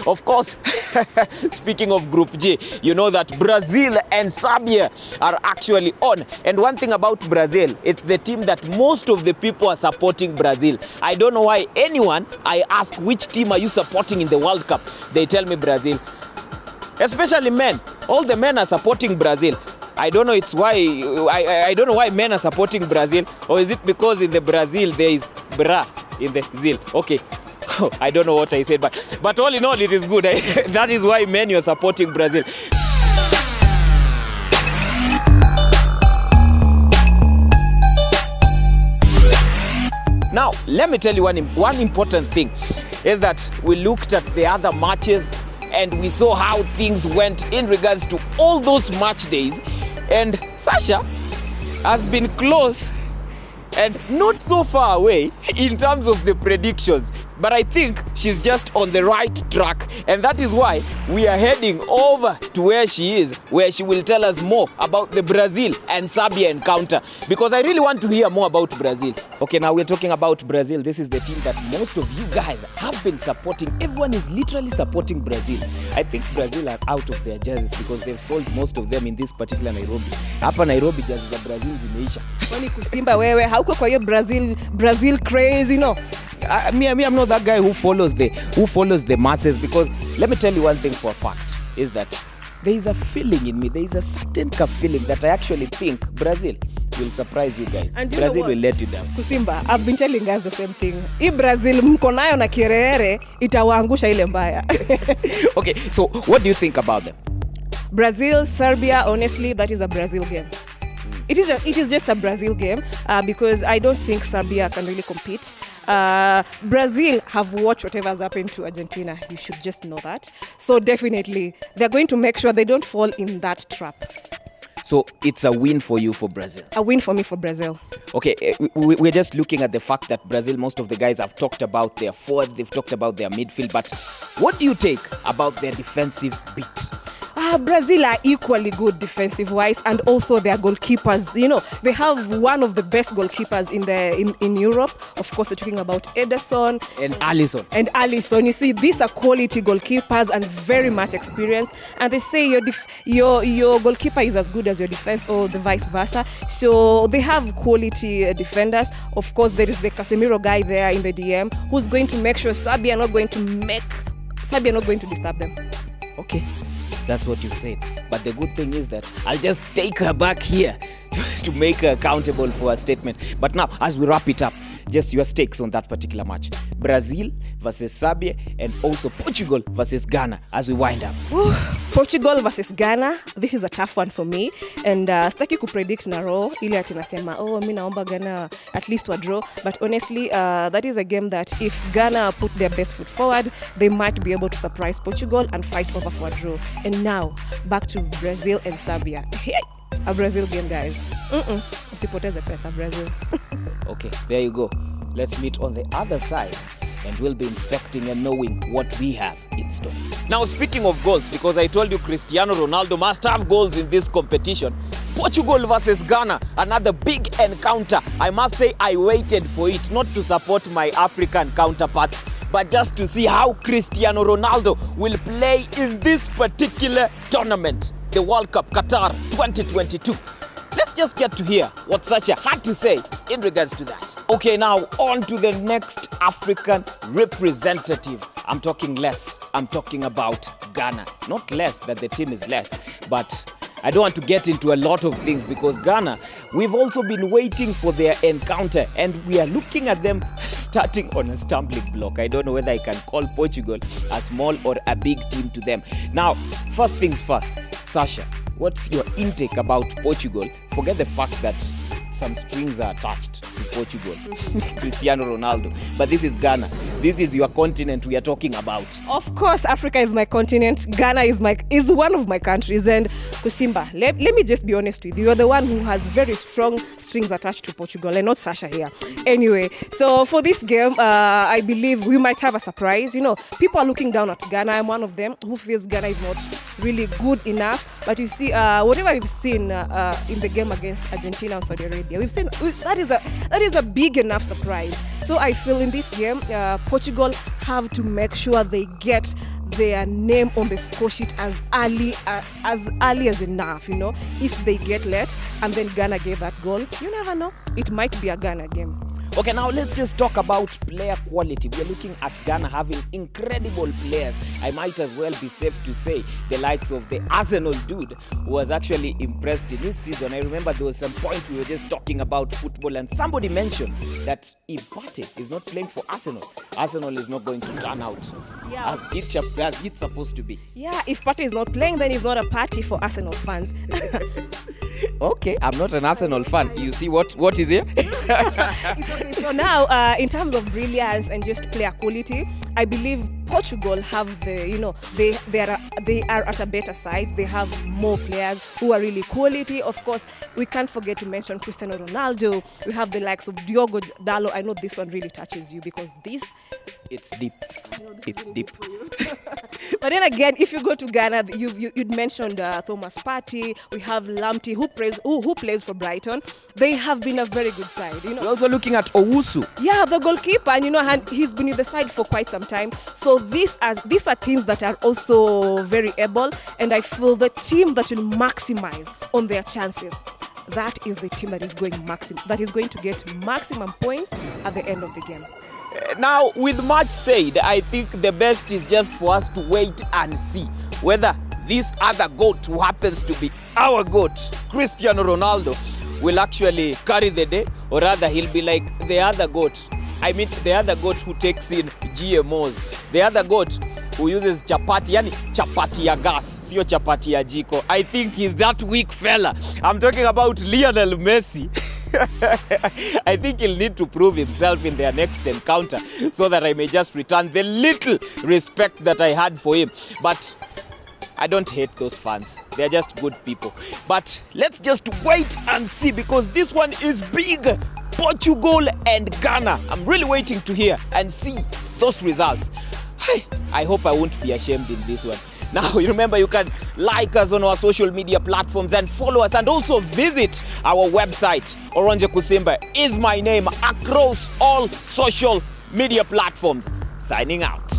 of course, speaking of Group G, you know that Brazil and Serbia are actually on. And one thing about Brazil, it's the team that most of the people are supporting Brazil. I don't know why anyone I ask which team are you supporting in the World Cup, they tell me Brazil. Especially men. All the men are supporting Brazil. I don't know it's why I don't know why men are supporting Brazil, or is it because in the Brazil there is bra in the zil. Okay. I don't know what I said, but all in all it is good. That is why men you're supporting Brazil. Now, let me tell you one important thing is that we looked at the other matches and we saw how things went in regards to all those match days. And Sasha has been close and not so far away in terms of the predictions. But I think she's just on the right track. And that is why we are heading over to where she is, where she will tell us more about the Brazil and Serbia encounter. Because I really want to hear more about Brazil. Okay, now we're talking about Brazil. This is the team that most of you guys have been supporting. Everyone is literally supporting Brazil. I think Brazil are out of their jerseys because they've sold most of them in this particular Nairobi. Hapa Nairobi jerseys za Brazil zimeisha. Kwani kusimba wewe hauko kwa hiyo Brazil craze, you know? I'm not that guy who follows the masses, because let me tell you one thing for a fact is that there is a feeling in me, there is a certain feeling that I actually think Brazil will surprise you guys. And Brazil will let you down. Kusimba, I've been telling guys the same thing. If Brazil mko nayo na kiherehere itawaangusha ile mbaya. Okay, so what do you think about them? Brazil, Serbia, honestly, that is a Brazil game. It is just a Brazil game because I don't think Serbia can really compete. Brazil have watched whatever has happened to Argentina. You should just know that. So definitely, they're going to make sure they don't fall in that trap. So it's a win for you for Brazil? A win for me for Brazil. Okay, we're just looking at the fact that Brazil, most of the guys have talked about their forwards, they've talked about their midfield, but what do you take about their defensive beat? Brazil are equally good defensive-wise, and also their goalkeepers. You know, they have one of the best goalkeepers in Europe. Of course, they're talking about Ederson and Alisson. You see, these are quality goalkeepers and very much experienced. And they say your goalkeeper is as good as your defense, or the vice versa. So they have quality defenders. Of course, there is the Casemiro guy there in the DM who's going to make sure Serbia are not going to disturb them. Okay. That's what you've said. But the good thing is that I'll just take her back here to make her accountable for her statement. But now, as we wrap it up, just your stakes on that particular match. Brazil versus Serbia, and also Portugal versus Ghana as we wind up. Portugal versus Ghana, this is a tough one for me. And sitaki kupredict na roho ile ati nasema mi naomba Ghana at least wa draw. But honestly, that is a game that if Ghana put their best foot forward, they might be able to surprise Portugal and fight over for a draw. And now, back to Brazil and Serbia. A Brazil game, guys. Usipoteze pesa, Brazil. Okay, there you go. Let's meet on the other side and we'll be inspecting and knowing what we have in store. Now, speaking of goals, because I told you Cristiano Ronaldo must have goals in this competition, Portugal versus Ghana, another big encounter. I must say I waited for it, not to support my African counterparts, but just to see how Cristiano Ronaldo will play in this particular tournament, the World Cup Qatar 2022. Let's just get to hear what Sasha had to say in regards to that. Okay, now on to the next African representative. I'm talking about Ghana. Not less, that the team is less, but I don't want to get into a lot of things because Ghana, we've also been waiting for their encounter and we are looking at them starting on a stumbling block. I don't know whether I can call Portugal a small or a big team to them. Now, first things first, Sasha, what's your intake about Portugal? Forget the fact that some strings are attached to Portugal, Cristiano Ronaldo. But this is Ghana. This is your continent we are talking about. Of course, Africa is my continent. Ghana is one of my countries. And Kusimba, let me just be honest with you. You're the one who has very strong strings attached to Portugal, and not Sasha here. Anyway, so for this game, I believe we might have a surprise. You know, people are looking down at Ghana. I'm one of them who feels Ghana is not really good enough. But you see, whatever we've seen in the game against Argentina and Saudi Arabia, we've seen that is a big enough surprise. So I feel in this game, Portugal have to make sure they get their name on the score sheet as early as enough, if they get late and then Ghana gave that goal, you never know, it might be a Ghana game. Okay, now let's just talk about player quality. We're looking at Ghana having incredible players. I might as well be safe to say the likes of the Arsenal dude who was actually impressed in this season. I remember there was some point we were just talking about football and somebody mentioned that if Partey is not playing for Arsenal, Arsenal is not going to turn out as it's supposed to be. Yeah, if Partey is not playing, then it's not a party for Arsenal fans. Okay, I'm not an Arsenal fan. You see what is here? Okay, so now, in terms of brilliance and just player quality, I believe Portugal have they are at a better side. They have more players who are really quality. Of course, we can't forget to mention Cristiano Ronaldo. We have the likes of Diogo Dalot. I know this one really touches you because it's deep. It's deep. But then again, if you go to Ghana, you'd mentioned Thomas Partey. We have Lamptey who plays for Brighton. They have been a very good side. We're also looking at Owusu. Yeah, the goalkeeper, and he's been with the side for quite some time. So these are teams that are also very able, and I feel the team that will maximize on their chances, that is the team that is going to get maximum points at the end of the game. Now, with much said, I think the best is just for us to wait and see whether this other GOAT who happens to be our GOAT, Cristiano Ronaldo, will actually carry the day, or rather he'll be like the other GOAT. I mean, the other GOAT who takes in GMOs, the other GOAT who uses chapati ya gas, sio chapati ya jiko. I think he's that weak fella. I'm talking about Lionel Messi. I think he'll need to prove himself in their next encounter so that I may just return the little respect that I had for him. But I don't hate those fans. They're just good people. But let's just wait and see, because this one is big. Portugal and Ghana. I'm really waiting to hear and see those results. I hope I won't be ashamed in this one. Now, you remember you can like us on our social media platforms and follow us, and also visit our website. Oronje Kusimba is my name across all social media platforms. Signing out.